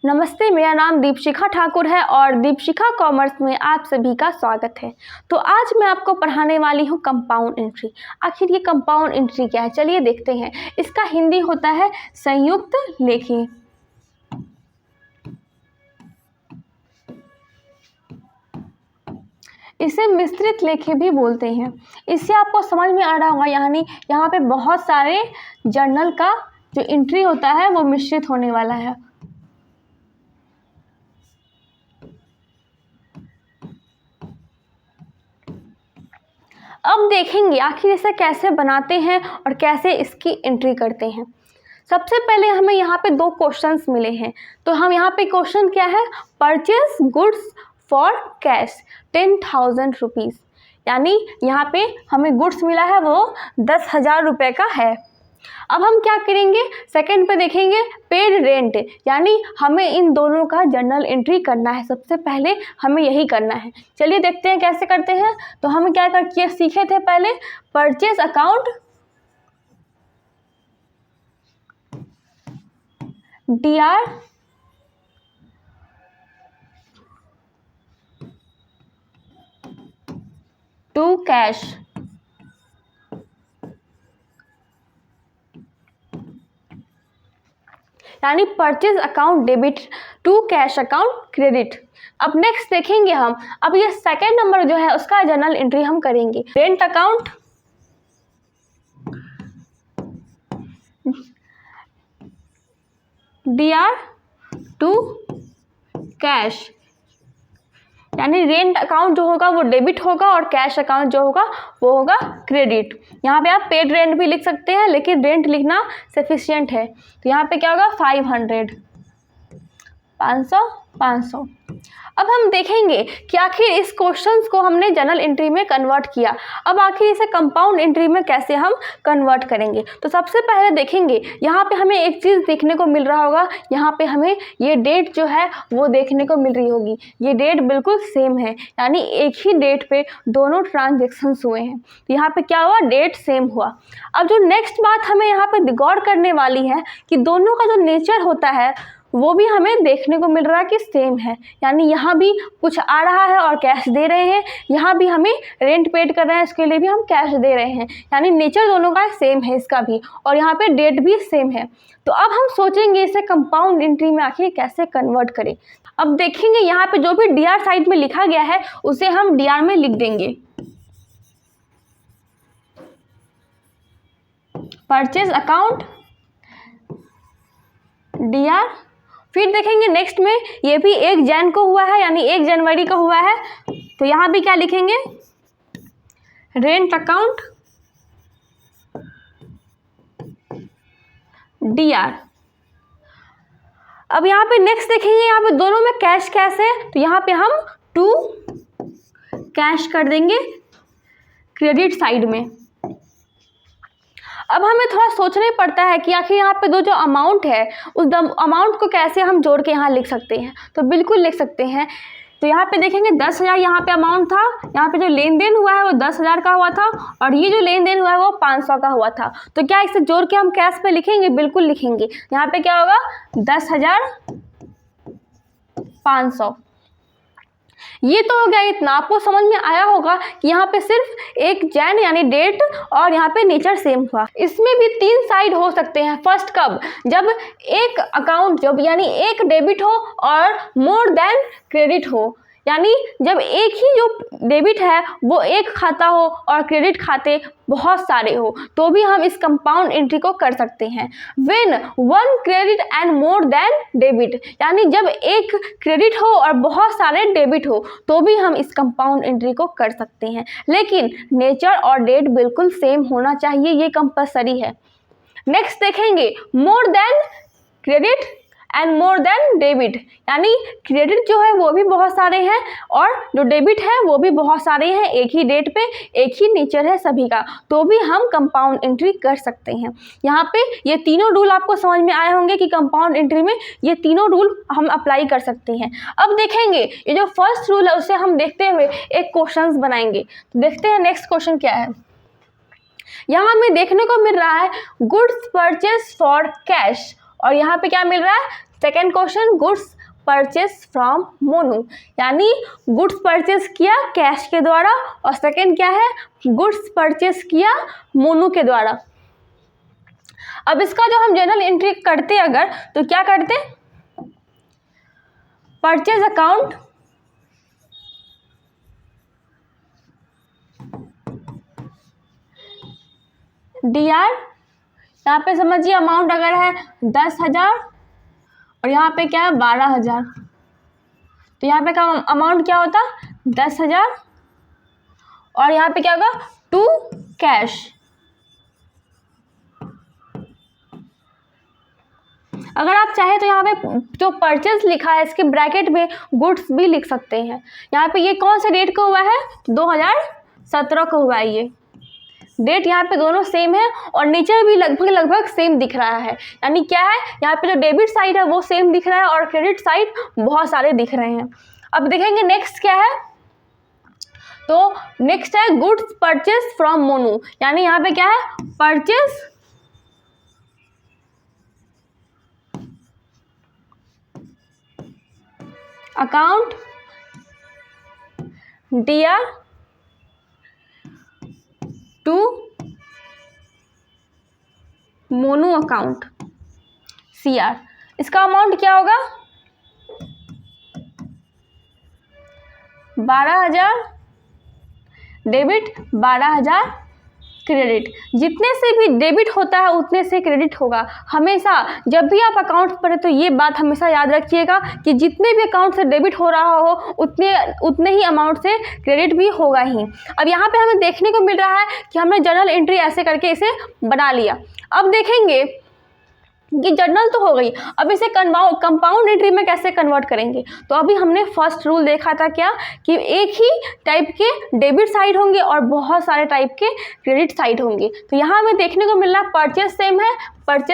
नमस्ते, मेरा नाम दीपशिखा ठाकुर है और दीपशिखा कॉमर्स में आप सभी का स्वागत है। तो आज मैं आपको पढ़ाने वाली हूँ कंपाउंड एंट्री। आखिर ये कंपाउंड एंट्री क्या है, चलिए देखते हैं। इसका हिंदी होता है संयुक्त लेखी। इसे मिश्रित लेखी भी बोलते हैं। इससे आपको समझ में आ रहा होगा, यानी यहाँ पे बहुत सारे जर्नल का जो एंट्री होता है वो मिश्रित होने वाला है। अब देखेंगे आखिर इसे कैसे बनाते हैं और कैसे इसकी एंट्री करते हैं। सबसे पहले हमें यहाँ पे दो क्वेश्चंस मिले हैं। तो हम यहाँ पे क्वेश्चन क्या है, purchase goods for cash 10,000 rupees, यानी यहाँ पे हमें गुड्स मिला है वो 10,000 रुपये का है। अब हम क्या करेंगे, सेकंड पे देखेंगे पेड रेंट, यानी हमें इन दोनों का जर्नल एंट्री करना है। सबसे पहले हमें यही करना है। चलिए देखते हैं कैसे करते हैं। तो हम क्या करके सीखे थे पहले, purchase account DR to cash, यानी purchase account debit to cash account credit. अब नेक्स्ट देखेंगे हम, अब ये सेकेंड नंबर जो है उसका जर्नल एंट्री हम करेंगे। Rent account DR to cash, यानी रेंट अकाउंट जो होगा वो डेबिट होगा और कैश अकाउंट जो होगा वो होगा क्रेडिट। यहाँ पे आप पेड रेंट भी लिख सकते हैं, लेकिन रेंट लिखना सफिशिएंट है। तो यहाँ पे क्या होगा 500, 500। अब हम देखेंगे कि आखिर इस क्वेश्चंस को हमने जर्नल एंट्री में कन्वर्ट किया। अब आखिर इसे कंपाउंड एंट्री में कैसे हम कन्वर्ट करेंगे। तो सबसे पहले देखेंगे, यहाँ पे हमें एक चीज़ देखने को मिल रहा होगा, यहाँ पे हमें ये डेट जो है वो देखने को मिल रही होगी। ये डेट बिल्कुल सेम है, यानी एक ही डेट पे दोनों ट्रांजेक्शन्स हुए हैं। तो यहाँ पे क्या हुआ, डेट सेम हुआ। अब जो नेक्स्ट बात हमें यहाँ पे गौर करने वाली है कि दोनों का जो नेचर होता है वो भी हमें देखने को मिल रहा है कि सेम है, यानी यहाँ भी कुछ आ रहा है और कैश दे रहे हैं, यहाँ भी हमें रेंट पेड कर रहे हैं, इसके लिए भी हम कैश दे रहे हैं, यानी नेचर दोनों का सेम है इसका भी, और यहाँ पे डेट भी सेम है। तो अब हम सोचेंगे इसे कंपाउंड एंट्री में आखिर कैसे कन्वर्ट करें। अब देखेंगे यहाँ पे जो भी DR साइड में लिखा गया है उसे हम DR में लिख देंगे, परचेज अकाउंट DR। फिर देखेंगे नेक्स्ट में ये भी 1 जन को हुआ है, यानी 1 जनवरी को हुआ है, तो यहाँ भी क्या लिखेंगे, रेंट अकाउंट DR। अब यहाँ पे नेक्स्ट देखेंगे, यहाँ पे दोनों में कैश कैश है, तो यहाँ पे हम टू कैश कर देंगे क्रेडिट साइड में। अब हमें थोड़ा सोचना ही पड़ता है कि आखिर यहाँ पे दो जो अमाउंट है उस अमाउंट को कैसे हम जोड़ के यहाँ लिख सकते हैं। तो बिल्कुल लिख सकते हैं। तो यहाँ पे देखेंगे 10,000 यहाँ पे अमाउंट था, यहाँ पे जो लेन देन हुआ है वो 10,000 का हुआ था, और ये जो लेन देन हुआ है वो 500 का हुआ था। तो क्या इसे जोड़ के हम कैश पे लिखेंगे, बिल्कुल लिखेंगे। यहाँ पे क्या होगा 10,500। ये तो हो गया इतना। आपको समझ में आया होगा कि यहाँ पे सिर्फ 1 जन यानी डेट और यहाँ पे नेचर सेम हुआ। इसमें भी 3 साइड हो सकते हैं। फर्स्ट कब, जब एक अकाउंट जब यानी एक डेबिट हो और मोर देन क्रेडिट हो, यानी जब एक ही जो डेबिट है वो एक खाता हो और क्रेडिट खाते बहुत सारे हो, तो भी हम इस कंपाउंड एंट्री को कर सकते हैं। When 1 credit and more than debit, यानी जब एक क्रेडिट हो और बहुत सारे डेबिट हो, तो भी हम इस कंपाउंड एंट्री को कर सकते हैं। लेकिन नेचर और डेट बिल्कुल सेम होना चाहिए, ये कंपलसरी है। नेक्स्ट देखेंगे more than credit and more than debit, यानी क्रेडिट जो है वो भी बहुत सारे हैं और जो डेबिट है वो भी बहुत सारे हैं, एक ही डेट पे एक ही नेचर है सभी का, तो भी हम कंपाउंड एंट्री कर सकते हैं। यहाँ पे ये तीनों रूल आपको समझ में आए होंगे कि कंपाउंड एंट्री में ये तीनों रूल हम अप्लाई कर सकते हैं। अब देखेंगे ये जो फर्स्ट रूल है उसे हम देखते हुए एक क्वेश्चंस बनाएंगे। तो देखते हैं नेक्स्ट क्वेश्चन क्या है। यहाँ हमें देखने को मिल रहा है गुड्स परचेज फॉर कैश, और यहाँ पे क्या मिल रहा है second question, goods purchase from Monu, यानी गुड्स परचेस किया कैश के द्वारा, और सेकेंड क्या है, गुड्स परचेस किया मोनू के द्वारा। अब इसका जो हम जर्नल एंट्री करते अगर, तो क्या करते, परचेज अकाउंट DR, यहाँ पे समझिए अमाउंट अगर है 10,000 और यहाँ पे क्या है 12,000, तो यहाँ पे का अमाउंट क्या होता 10,000 और यहाँ पे क्या होगा टू कैश। अगर आप चाहे तो यहाँ पे जो परचेज लिखा है इसके ब्रैकेट में गुड्स भी लिख सकते हैं। यहाँ पे ये कौन से डेट को हुआ है, 2017 को हुआ है। ये डेट यहाँ पे दोनों सेम है और नीचे भी लगभग सेम दिख रहा है, यानी क्या है, यहाँ पे जो डेबिट साइड है वो सेम दिख रहा है और क्रेडिट साइड बहुत सारे दिख रहे हैं। अब देखेंगे नेक्स्ट क्या है, तो नेक्स्ट है गुड्स परचेज फ्रॉम मोनू, यानी यहाँ पे क्या है, purchase account DR to Monu account CR। इसका अमाउंट क्या होगा 12,000 डेबिट, 12,000 क्रेडिट। जितने से भी डेबिट होता है उतने से क्रेडिट होगा। हमेशा जब भी आप अकाउंट पढ़े तो ये बात हमेशा याद रखिएगा कि जितने भी अकाउंट से डेबिट हो रहा हो उतने ही अमाउंट से क्रेडिट भी होगा ही। अब यहाँ पे हमें देखने को मिल रहा है कि हमने जर्नल एंट्री ऐसे करके इसे बना लिया। अब देखेंगे कि जर्नल तो हो गई, अब इसे कंपाउंड एंट्री में कैसे कन्वर्ट करेंगे। तो अभी हमने फर्स्ट रूल देखा था क्या, कि एक ही टाइप के डेबिट साइड होंगे और बहुत सारे टाइप के क्रेडिट साइड होंगे। तो यहाँ हमें देखने को मिल रहा है परचेस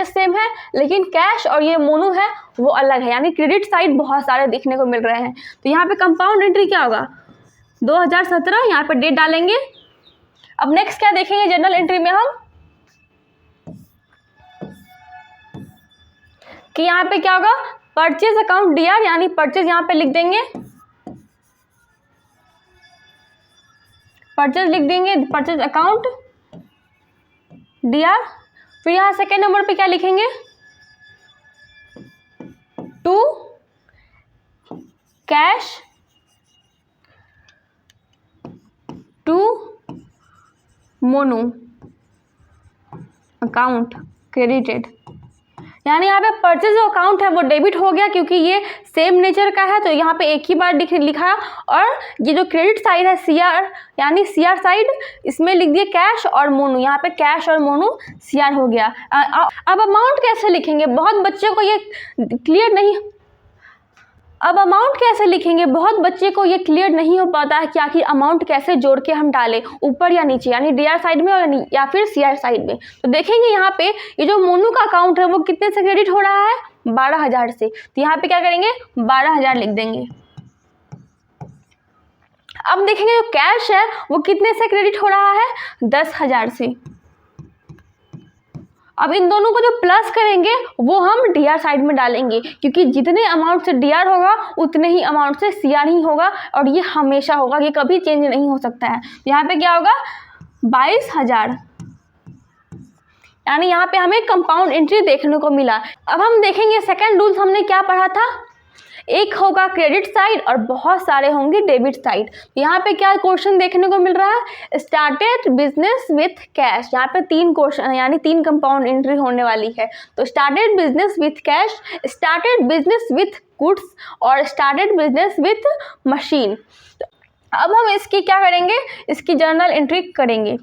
सेम है लेकिन कैश और ये मोनू है वो अलग है, यानी क्रेडिट साइड बहुत सारे देखने को मिल रहे हैं। तो यहाँ पे कंपाउंड एंट्री क्या होगा 2017, यहाँ पे डेट डालेंगे। अब नेक्स्ट क्या देखेंगे जर्नल एंट्री में हम, कि यहाँ पे क्या होगा परचेज अकाउंट DR, यानी परचेज यहाँ पे लिख देंगे, परचेज अकाउंट DR। फिर यहाँ सेकेंड नंबर पे क्या लिखेंगे, to cash to Monu account credited, यानी यहाँ पे परचेज जो अकाउंट है वो डेबिट हो गया क्योंकि ये सेम नेचर का है, तो यहाँ पे एक ही बार लिखा। और ये जो क्रेडिट साइड है CR, यानी CR साइड, इसमें लिख दिए कैश और मोनू, यहाँ पे कैश और मोनू CR हो गया। अब अमाउंट कैसे लिखेंगे, बहुत बच्चे को ये क्लियर नहीं, अब अमाउंट कैसे लिखेंगे, बहुत बच्चे को ये क्लियर नहीं हो पाता है कि आखिर अमाउंट कैसे जोड़ के हम डालें, ऊपर या नीचे, यानी DR साइड में या फिर CR साइड में। तो देखेंगे यहाँ पे ये जो मोनू का अकाउंट है वो कितने से क्रेडिट हो रहा है 12,000 से, तो यहाँ पे क्या करेंगे 12,000 लिख देंगे। अब देखेंगे जो कैश है वो कितने से क्रेडिट हो रहा है 10,000 से। अब इन दोनों को जो प्लस करेंगे वो हम DR साइड में डालेंगे, क्योंकि जितने अमाउंट से DR होगा उतने ही अमाउंट से CR ही होगा और ये हमेशा होगा, ये कभी चेंज नहीं हो सकता है। यहाँ पे क्या होगा 22,000, यानी यहाँ पे हमें कंपाउंड एंट्री देखने को मिला। अब हम देखेंगे सेकेंड रूल हमने क्या पढ़ा था, एक होगा क्रेडिट साइड और बहुत सारे होंगे डेबिट साइड। यहाँ पे क्या क्वेश्चन देखने को मिल रहा है, स्टार्टेड बिजनेस विथ कैश। यहाँ पे 3 क्वेश्चन यानी 3 कंपाउंड एंट्री होने वाली है। तो started business with cash, started business with goods और स्टार्टेड बिजनेस विथ मशीन। अब हम इसकी क्या करेंगे, इसकी जर्नल एंट्री करेंगे।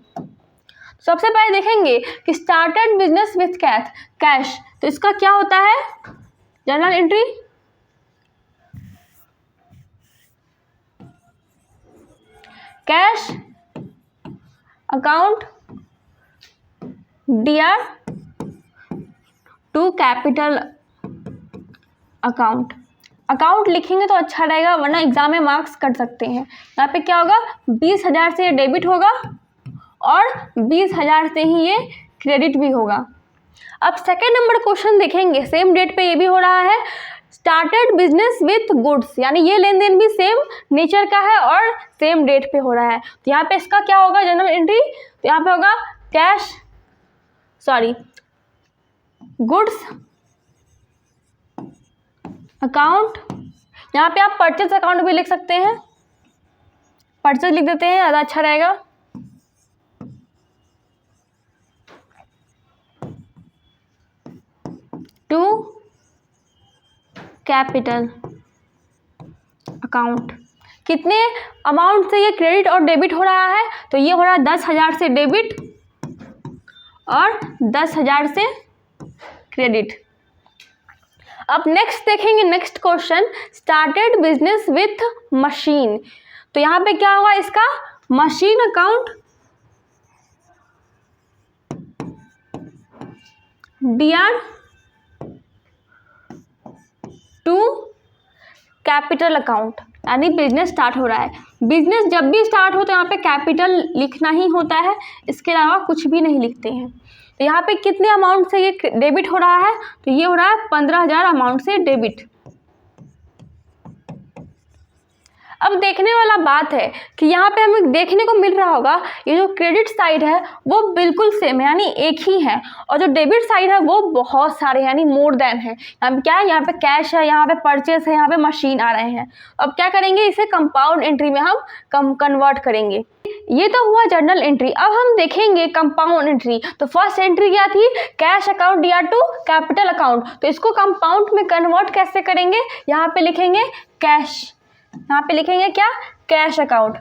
सबसे पहले देखेंगे कि स्टार्टेड बिजनेस विथ कैश, तो इसका क्या होता है journal entry, cash account DR to capital account. Account लिखेंगे तो अच्छा रहेगा वरना एग्जाम में मार्क्स कट सकते हैं। यहाँ पे क्या होगा 20,000 से ये डेबिट होगा और 20,000 से ही ये क्रेडिट भी होगा। अब सेकेंड नंबर क्वेश्चन देखेंगे, सेम डेट पे ये भी हो रहा है। स्टार्टेड बिजनेस विथ गुड्स, यानी ये लेन देन भी सेम नेचर का है और सेम डेट पे हो रहा है। तो यहाँ पे इसका क्या होगा जनरल एंट्री, तो यहाँ पे होगा गुड्स अकाउंट। यहाँ पे आप परचेज अकाउंट भी लिख सकते हैं, परचेज लिख देते हैं, ज़्यादा अच्छा रहेगा। टू कैपिटल अकाउंट, कितने अमाउंट से ये क्रेडिट और डेबिट हो रहा है, तो ये हो रहा है 10,000 से डेबिट और 10,000 से क्रेडिट। अब नेक्स्ट देखेंगे, next question, started business with machine. तो यहाँ पे क्या होगा इसका, machine account DR to capital account, यानी बिजनेस स्टार्ट हो रहा है। बिजनेस जब भी स्टार्ट हो तो यहाँ पे कैपिटल लिखना ही होता है, इसके अलावा कुछ भी नहीं लिखते हैं। तो यहाँ पे कितने अमाउंट से ये डेबिट हो रहा है, तो ये हो रहा है 15,000 अमाउंट से डेबिट। अब देखने वाला बात है कि यहाँ पे हमें देखने को मिल रहा होगा ये जो क्रेडिट साइड है वो बिल्कुल सेम है, यानी एक ही है, और जो डेबिट साइड है वो बहुत सारे यानी मोर देन है। यहाँ पे क्या है, यहाँ पे कैश है, यहाँ पे परचेस है, यहाँ पे मशीन आ रहे हैं। अब क्या करेंगे, इसे कंपाउंड एंट्री में हम कन्वर्ट करेंगे। ये तो हुआ जर्नल एंट्री। अब हम देखेंगे कंपाउंड एंट्री। तो फर्स्ट एंट्री क्या थी, cash account DR to capital account. तो इसको कंपाउंड में कन्वर्ट कैसे करेंगे, यहाँ पे लिखेंगे कैश, यहाँ पे लिखेंगे क्या, cash account,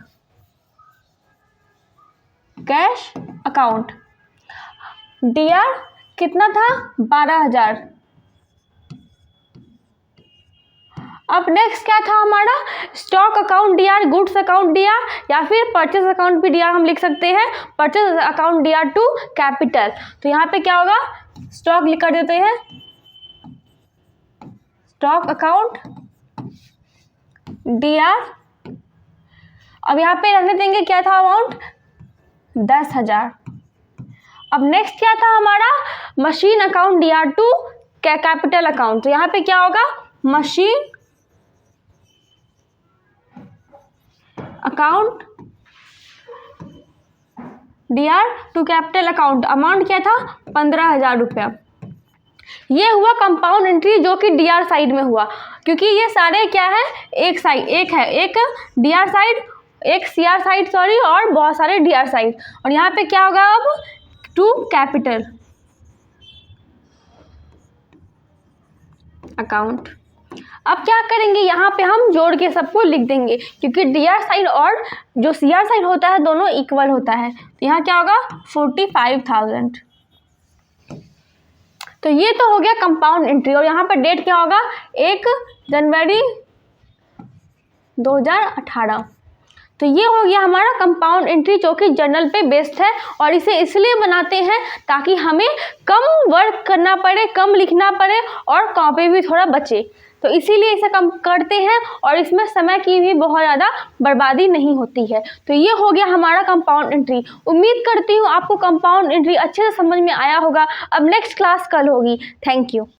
cash account. DR कितना था, 12,000। अब नेक्स्ट क्या था हमारा, stock account DR, goods account DR, या फिर परचेज अकाउंट भी DR हम लिख सकते हैं, purchase account DR to capital. तो यहाँ पे क्या होगा, स्टॉक लिख कर देते हैं, स्टॉक अकाउंट DR। अब यहाँ पे रहने देंगे क्या था अमाउंट, 10,000। अब नेक्स्ट क्या था हमारा, machine account DR to capital account. तो यहाँ पे क्या होगा, machine account DR to capital account, amount क्या था, 15,000 रुपया। ये हुआ कंपाउंड एंट्री जो कि DR साइड में हुआ, क्योंकि ये सारे क्या है, एक साइड, एक है, एक DR साइड, एक CR साइड सॉरी, और बहुत सारे DR साइड। और यहाँ पे क्या होगा अब, टू कैपिटल अकाउंट। अब क्या करेंगे, यहाँ पे हम जोड़ के सबको लिख देंगे, क्योंकि DR साइड और जो CR साइड होता है दोनों इक्वल होता है। तो यहाँ क्या होगा, 45,000। तो ये तो हो गया कंपाउंड एंट्री। और यहाँ पर डेट क्या होगा, 1 जनवरी 2018। तो ये हो गया हमारा कंपाउंड एंट्री जो कि जर्नल पे बेस्ड है, और इसे इसलिए बनाते हैं ताकि हमें कम वर्क करना पड़े, कम लिखना पड़े और कॉपी भी थोड़ा बचे। तो इसीलिए इसे कम करते हैं और इसमें समय की भी बहुत ज़्यादा बर्बादी नहीं होती है। तो ये हो गया हमारा कंपाउंड एंट्री। उम्मीद करती हूँ आपको कंपाउंड एंट्री अच्छे से समझ में आया होगा। अब नेक्स्ट क्लास कल होगी। Thank you.